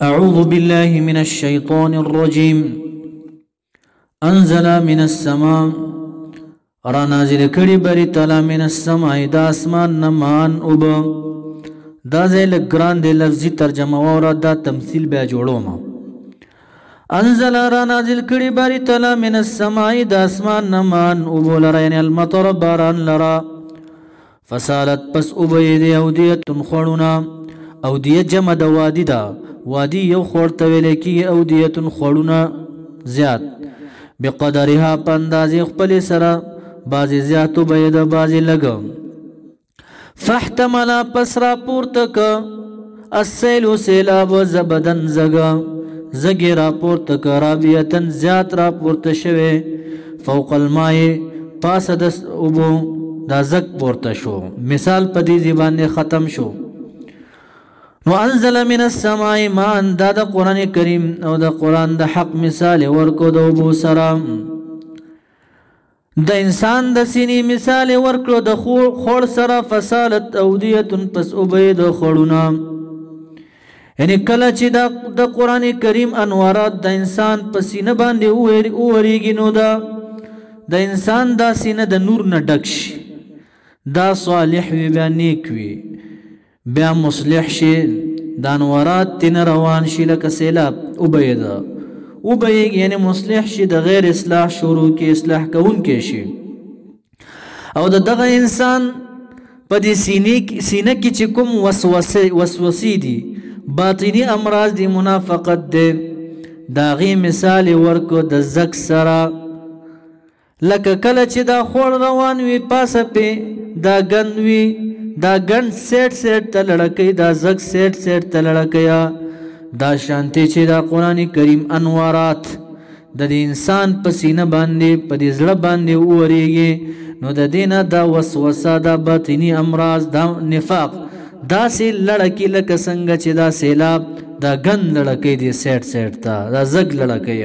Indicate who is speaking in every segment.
Speaker 1: اعوذ بالله من الشيطان الرجيم انزل من السماء را نازل کړي بری تعالی من السماء د اسمان نمان اوب دا زه لګران د لفظي ترجمه او دا تمثيل بیا جوړوم انزل را نازل کړي بری تعالی من السماء د اسمان نمان اوب لرا یعنی المطر باران لرا فسالت پس اوبید اودیه خړونا اودیه جمع د وادي دا وادي یو خورته ویل کی اودیه خړونا زیات بقدرها پاندازې خپل سره بعضی زیاتو بید بعضی لګ فاحتمل پس را پورته ک السیل سیلاب زبدن زګی را پورته ک رابیتن زیات را پورته شوه فوق الماء پاس د اوبو دا زګ پورته شو مثال په دې زبان ختم شو نو انزل من السماء ماء دا د قران کریم او د قران د حق مثال ورکو د ابو سلام د انسان د سینې مثال ورکړو د خور سره فسالت اودیه پس اوبید خړونا یعنی کله چې د قران کریم انوارات د انسان په سینه باندې اوریږي نو د انسان د سینه د نور نه ډک شي دا صالح وي بیا نیک وي بیا مصلح شي د انوارات تن روان شي لکه سیلاب اوبید یعنی مصلح شي د غیر اصلاح شروع کې اصلاح کوون کې شي او دغه انسان په دې سینه کې چې کوم وسوسې دي باطنی امراض دي منافقت دي داغي مثال ورکو د زک سره لکه کله چې دا خور روان وي پاسه په دا ګند وي دا ګند سیټ ته لړکې دا زک سیټ ته لړکې دا شانتی چې دا قرآن کریم انوارات د انسان په سینه باندې په دې زړه باندې اوریږي نو د دینه دا وسوسه دا باطنی امراض دا نفاق دا سي لړکی لکه څنګه چې دا سیلاب دا ګند لړکی دی سیټ ته دا زګ لړکی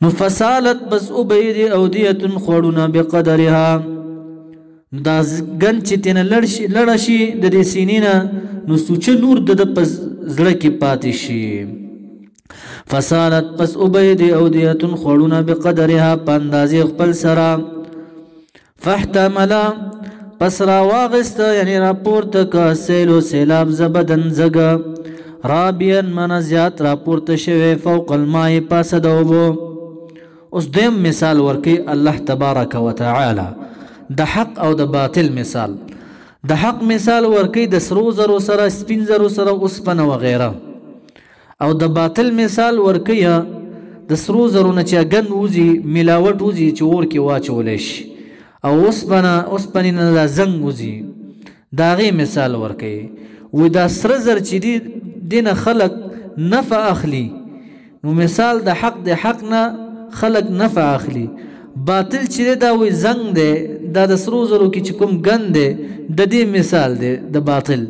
Speaker 1: نو فسالت بس اوبید اودیه خړونا بقدرها دا ګند چې تنه لړشي د دې سینینه نو سوچ نور د پس زړه کې پاتې شي فسالت پس اوبید اودیه خړونا بقدرها پاندازې خپل سره فاحتمل پس را واغست یعنی را پورته کا سیلو سیلاب زبدن زګ رابیان من زیات را پورته شوه فوق الماء پس د اوبو اوس دیم مثال ورکی الله تبارک وتعالى د حق او د باطل مثال د حق مثال ورکی د سرو زرو سره سپین زرو سره اوسپنه وغیره او د باطل مثال ورکی د سرو زرو نه چې ګند وزي ملاوت وزي چې ور کې واچول شي او اوسپنه نه زنګ وزي داغي مثال ورکی و دا سر زر چې دین خلق نفع اخلي نو مثال د حق نه خلق نفع اخلي باطل چې دا وي زنګ دی دا د سرو زرو کې چې کوم ګند دی د دې مثال دی د باطل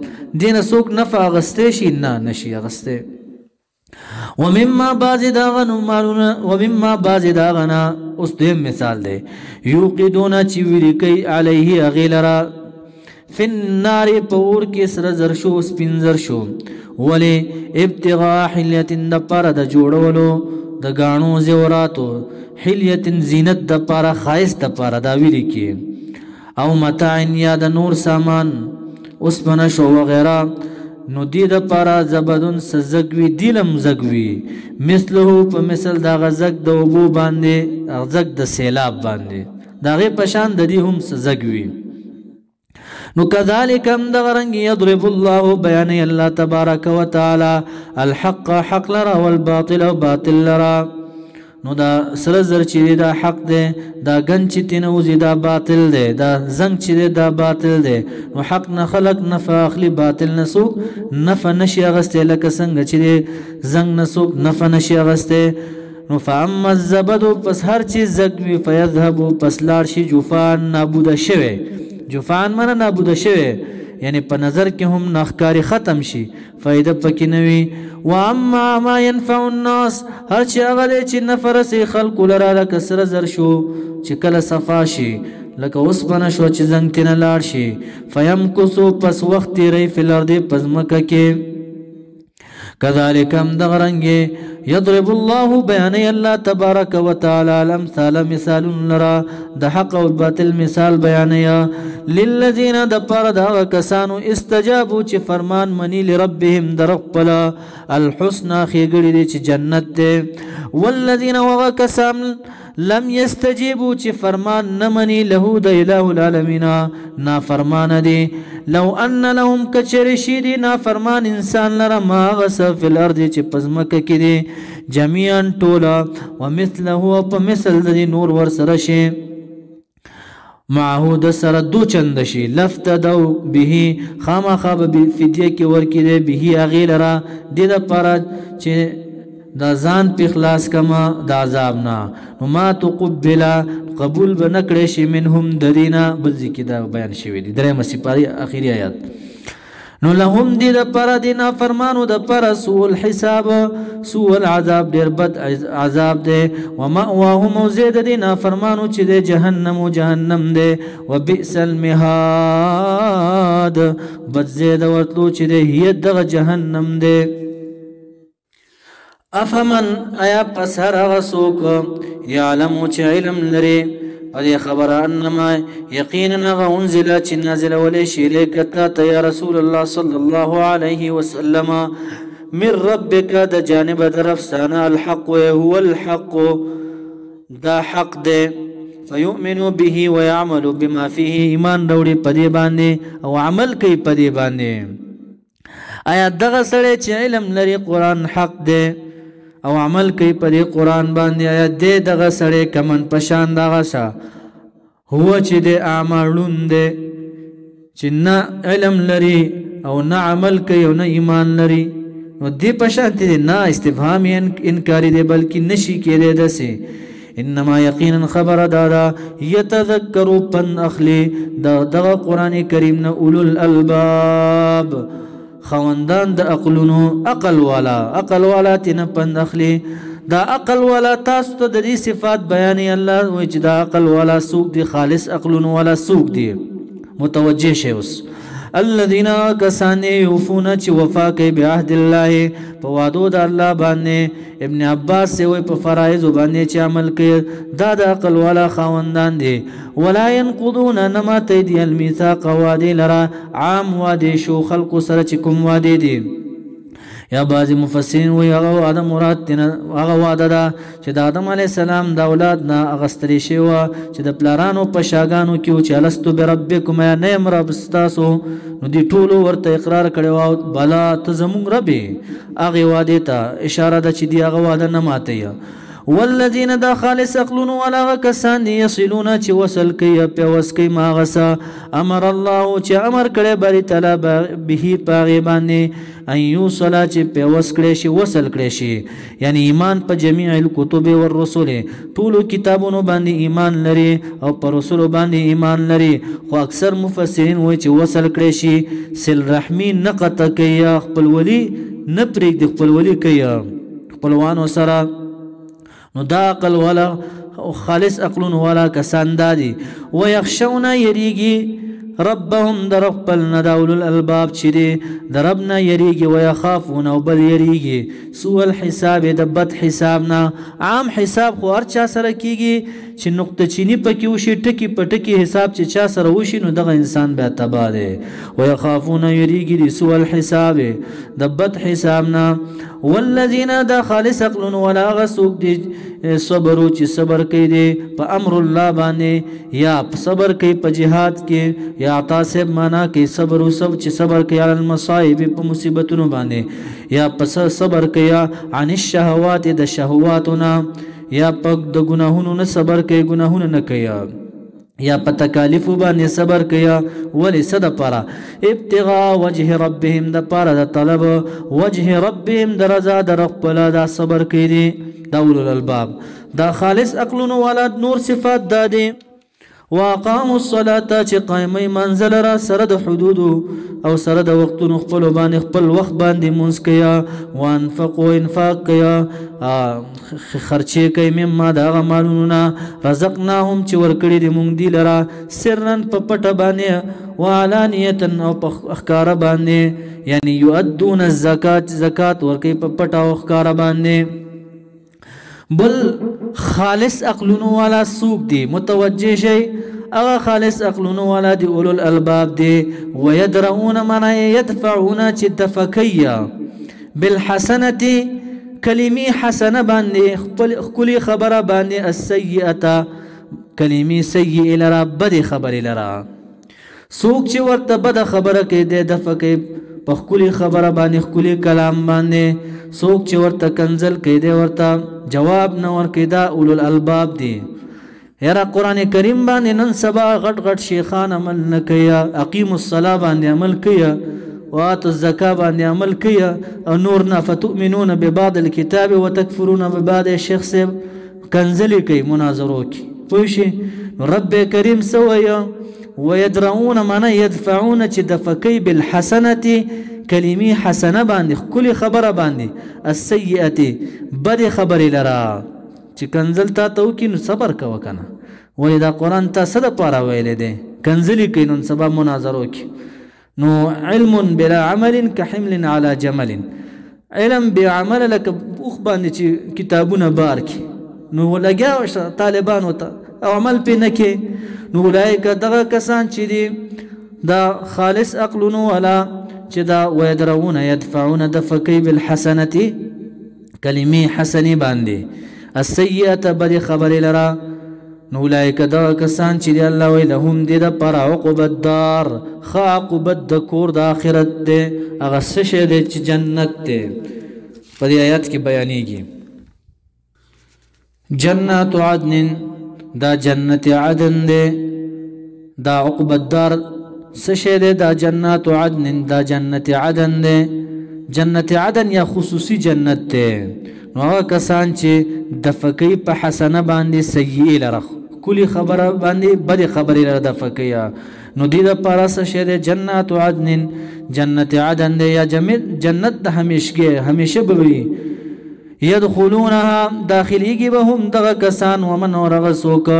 Speaker 1: دینه څوک نفع غسته شي نه نشي غسته ومما بعض داغنا اوس دیم مثال دی یوقدون چې ویل کوي علیه غیلرا فی النار پور کې سره زر شو سپینزر شو ولی ابتغاء حلیت د پر د جوړولو د غاڼو زیوراتو حلیت زینت د پر خایس د پر دا ویل کی او متاع یا د نور سامان اوس بنا شو وغیرہ نو دی د پارا زبدون سزګوي دیلم زګوي مثله په مثل دا غزګ د وبو باندې غزګ د سیلاب باندې دا غي پشان د دې هم سزګوي نو كذلك هم دغرنگ يضرب الله بيان الله تبارك وتعالى الحق حق لرا والباطل باطل لرا نو دا سرزر چې دا حق دی دا گن چې تنوزی دا باطل دی دا زنگ چې دا باطل دی نو حق نه خلق نفع اخلی باطل نسوک نفع نشی اغسته لکه څنګه چې زنگ نسوک نفع نشی اغسته نو فاما الزبدو پس هر چیز زگوی فیذهبو پس لارشی جوفان نابوده شوه جوفان من نابوده شوه یعنی په نظر کې هم نخکاری ختم شي فائدہ پکې نوي و اما ما ينفع الناس هر چې هغه چې نفر سي خلق لرا لکه سر زر شو چې کله صفا شي لکه اوس بنا شو چې زنګ تنه لاړ شي فيمكث پس وخت ری فل ارض پزمکه کې كذلك هم دغرنگي يضرب الله بياني الله تبارك وتعالى الامثال مثال لرا د حق او باطل مثال بيانيا للذين دبر دا کسانو استجابوا چې فرمان مني لربهم درقبلا الحسنى خيګړي دي چې جنت ده والذين وغكسام لم يستجيبوا چې فرمان نمني له د اله العالمین نا فرمان دي لو ان لهم کچرشی دي نا فرمان انسان لره ما غس فی الارض چې پزمک کې دي جميعا طولا ومثله په مثل د نور ور سره شي معه د سره دو چند شي لفتدو به خامخاب فدیه کې ور کې دي به اغیلرا د پر چې دا ځان په اخلاص کما دا عذاب نه نو ما تقبل قبول بنکړې شي منهم درینا بل ذکر دا بیان شوی دی درېمه سپاری اخیری آیات نو لهم دی د پر دینا فرمانو د پر سوء الحساب سوء العذاب ډیر بد عذاب دی و مأواهم زید دینا فرمانو چې د جهنم او جهنم دی و بئس المهاد بد زید ورتلو چې د هي د جهنم دی افمن آیا پس هر هغه څوک یعلمو چې علم لري په دې خبره انما یقینا هغه انزل چې نازل ولې شي لیک ته یا رسول الله صلی الله علیه وسلم من ربک د جانب درفسانه الحق هو الحق دا حق دی فیؤمنوا به ويعملوا بما فيه ایمان وروړي په دې باندې او عمل کوي په دې باندې آیا دغه سړی چې علم لري قرآن حق دی او عمل کوي په دې قرآن باندې آیا دغه سړی کمن پشان دغه سا هو چې د اعمالون دی چې نه علم لري او نه عمل کوي او نه ایمان لري نو دې پشان دی نه استفهام انکاری دی بلکې نشي کېدی داسې انما یقینا خبر دادا یتذکروا پن اخلی دغه قرآن کریم نه اولو الالباب خوندان د عقلونو عقل والا تینا پند اخلی دا عقل والا تاسو ته د دې صفات بیانې الله وایي چې دا عقل والا سوق دی خالص عقلونو والا سوق دی متوجه شي اوس الذين كسان يوفون چې وفا کوي بعهد الله په وعدو د الله باندې ابن عباس سے وایي په فرایض باندې چې عمل کوي دا د عقل والا خاوندان دي ولا ينقضون نما تيدي الميثاق وعده لرا عام وعده شو خلق سره چې کوم وعده دي یا بعض مفسرین وی هغه وعده مراد هغه وعده ده چې د آدم علیه السلام د اولاد نه اغستلی شوی وه چې د پلارانو په شاګانو کې و چې الستو بربکم یا نه یم رب ستاسو نو دې ټولو ورته اقرار کړی و بلا ته زموږ رب یې هغې وعدې ته اشاره ده چې دې هغه وعده نه ماتوي والذین دا خالص عقلونو والا کسان دي یصلون چې وصل کوي پیوس کوي ما غسا امر الله چې امر کړي بری تعالی به پاغي باندې ان یوصل چې پیوس کړي شي وصل کړي شي یعنی ایمان په جميع الكتب والرسل ټول کتابونو باندې ایمان لري او پر رسول باندې ایمان لري خو اکثر مفسرین وایي چې وصل کړي شي سل رحمی نقطه کوي خپل ولی نه پرېږدي خپل ولی کوي خپلوانو سره نو دا عقل والا خالص عقلون والا کسان دادي ويخشون يريگي ربهم در خپلنا دا اولو الالباب چې دی د ربنا یریږي ويخافون او بل یریږي سوء الحساب د بد حسابنا عام حساب خو هر چا سره کیږي چې نقطه چینی پکې وشي ټکی په ټکی حساب چې چا سره وشي نو دغه انسان بیا تباه دی ويخافون یریږي سوء الحساب د بد حسابنا والذین دا خالص عقلون ولا غسوک دی صبرو چې صبر کوي دی په امر الله باندې یا صبر کوي په جهاد کې یا تاسب معنا کوي صبر او سب چې صبر کوي علی المصائب په مصیبتونو باندې یا پس صبر کوي عن الشهوات د شهواتنا یا پک د ګناهونو نه صبر کوي ګناهونه نه کوي یا په تکالیف باندې صبر کیا ولی صد پارا ابتغاء وجه ربهم د پارا د طلب وجه ربهم د رضا د رب دا صبر کړي دا اولو الالباب دا خالص عقلونو والا نور صفات دادي واقاموا الصلاة چې قائمي منزل را سره د حدود او سره د وختونو خپل باندې خپل وخت باندې مونږ کیا وانفقوا انفاق کیا خرچه کوي مما دا مالونه رزقناهم چې ورکړي دي مونږ دی لرا سرن په پټه باندې وعلانیه او په اخکار باندې یعنی یؤدون الزکات زکات ورکړي په پټه او اخکار باندې بل خالص عقلونو والا سوق دی متوجه شي اغا خالص عقلونو والا دی اولو الالباب دی ويدرؤون من يدفعون چې دفکیا بالحسنه کلمی حسنه باندې خپل خبره باندې السیئه کلمی سیئه لرا بد خبر لرا سوق چې ورته بد خبره کې د دفکې په خپل خبره باندې خپل کلام باندې سوق چې ورته کنزل کې د ورته جواب نه ورکې دا اولو الالباب دی یرا قرآن کریم باندې نن سبا غټ غټ شیخان عمل نه کیا اقیم الصلاة باندې عمل کیا واتوا الزکاة باندې عمل کیا او نور نه فتؤمنون ببعض الكتاب وتکفرون ببعض الشيخ سے کنزلی کوي مناظرو کی پوښي رب کریم سویا ويدرؤون من يدفعون چې دفکی بالحسنه کلمی حسنه باندې کلی خبره باندې السیئه بد خبر لرا چې کنزل تا تو کې نو صبر کو کنه ولې دا قران ته صد پاره ویل دي کنزلی کې نو سبب مناظرو کې نو علم بلا عمل كحمل على جمل علم بعمل لك بوخ باندې چې کتابونه بار کې نو لګیا طالبان وته او عمل پې نه کې نو لایک دغه کسان چې دي دا خالص عقلونو ولا چې دا ويدرؤون يدفعون دفکی بالحسنه کلمی حسنی باندې السیئه بد خبر لرا نو لایک دا کسان چې دی الله وی لهم دی د پر عقوبت الدار عقوبت د کور د اخرت دی هغه څه شی دی چې جنت دی په دې آیات کې بیانېږي جنات عدن دا جنت عدن دی دا عقوبت الدار څه شی دی دا جنات عدن دا جنت عدن دی جنت عدن یا خصوصي جنت دی نو هغه کسان چې دفکی په حسنه باندې سیئه لرخ کلی خبره باندې بد خبره لره دفکیا نو دې د پاره څه شه ده جنات عدن جنت عدن یا جنت د همیشه بوي يدخلونها داخليږي به هم دغه کسان ومن ورغه سوک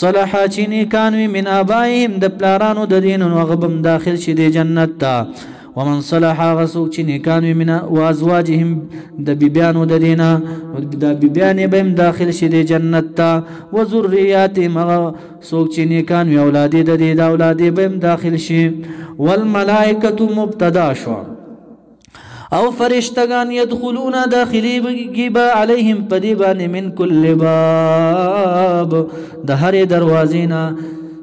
Speaker 1: صلحا چینی کانوی من آبائهم د پلارانو د دین او غبم داخل شي د جنت تا ومن صلح غسوک چینی کانوی من وازواجهم د بیبیانو د دین د بیبیان بهم داخل شي د جنت تا وذریاتهم سوک چینی کانوی اولاد د دې د اولاد بهم داخل شي والملائکه مبتدا شو او فرشتگان يدخلون داخلي بگیبا عليهم پدیبان من كل باب دهر دروازینا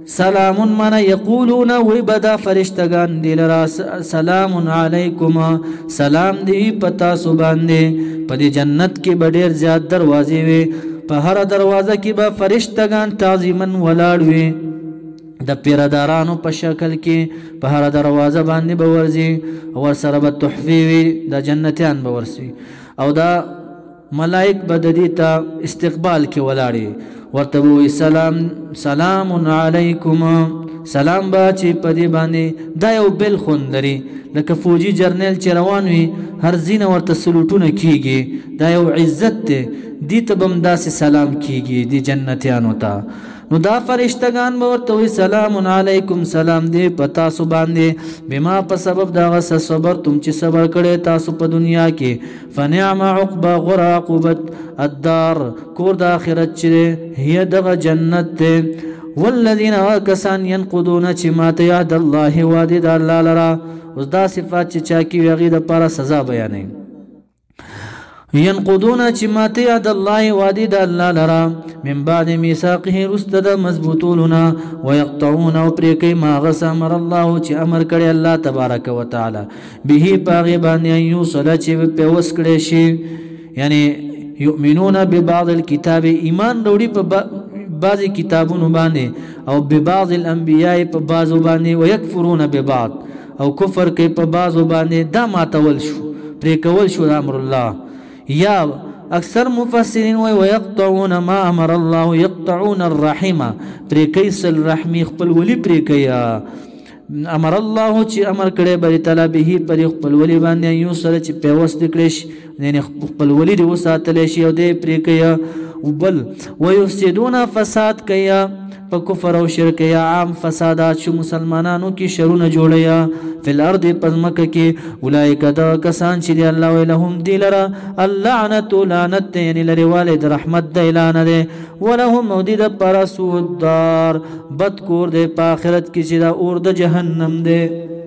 Speaker 1: سلام من يقولون وبدا فرشتگان دلرا سلام علیکم سلام دی پتا سبحان دی پدی جنت کی بډیر زیات دروازې وي په هر دروازه کې به فرشتگان تعظیمن ولاړ وي د پیردارانو په شکل کې په هر دروازه باندې به ورځي او سره به تحفې وي د جنتیان به ورسي او دا ملائک به د دې ته استقبال کې ولاړي ورته وي سلام علیکم سلام با چې په دې باندې دا یو بل خوند لري لکه فوجي جرنیل چې روان وي هر ځینه ورته سلوټونه کیږي دا یو عزت دی دې ته بم داسې سلام کیږي د جنتیانو ته نو دا فرشتگان ورته وي سلام علیکم سلام دی پتا سو باندې بما په سبب دا غس صبر تم چې صبر کړي تاسو په دنیا کې فنعم عقبى غرا عقوبت الدار کور د اخرت چې هي دغه جنت ته والذین کسان ينقضون چې ماته یاد الله وعده د الله لرا اوس دا صفات چې چا کې ویغي د پر سزا بیانې ينقضون چې ماته یاد الله وعده د الله لرا من بعد میثاقه رستد مضبوطولنا ويقطعون او پرې ما غس امر الله چې امر کړي الله تبارک وتعالى به پاغي باندې یوصل چې په وس کړي شي یعنی یؤمنون ببعض الكتاب ایمان وروړي په بعضی کتابونو باندې او ببعض الانبیاء په بعضو باندې ويكفرون ببعض او کفر کوي په بعضو باندې دا ماتول شو پرې کول شو امر الله یا اکثر مفسرین ويقطعون ما امر الله يقطعون الرحمه پریکیس الرحمی خپل ولی پریکیا امر الله چې امر کړي بری تعالی به پر خپل ولی باندې یو سره چې پیوست کړي یعنی خپل ولی دی وساتل شي او دې پریکیا وبل ويفسدون فساد کیا په کفر او شرک یا عام فسادات شو مسلمانانو کې شرونه جوړیا فی الارض پزمکه کې اولئک دا کسان چې الله ولهم دی لرا اللعنت لعنت یعنی لري والد رحمت د اعلان ده ولهم مودید پر سود دار بد کور ده په آخرت کې چې دا اور د جهنم ده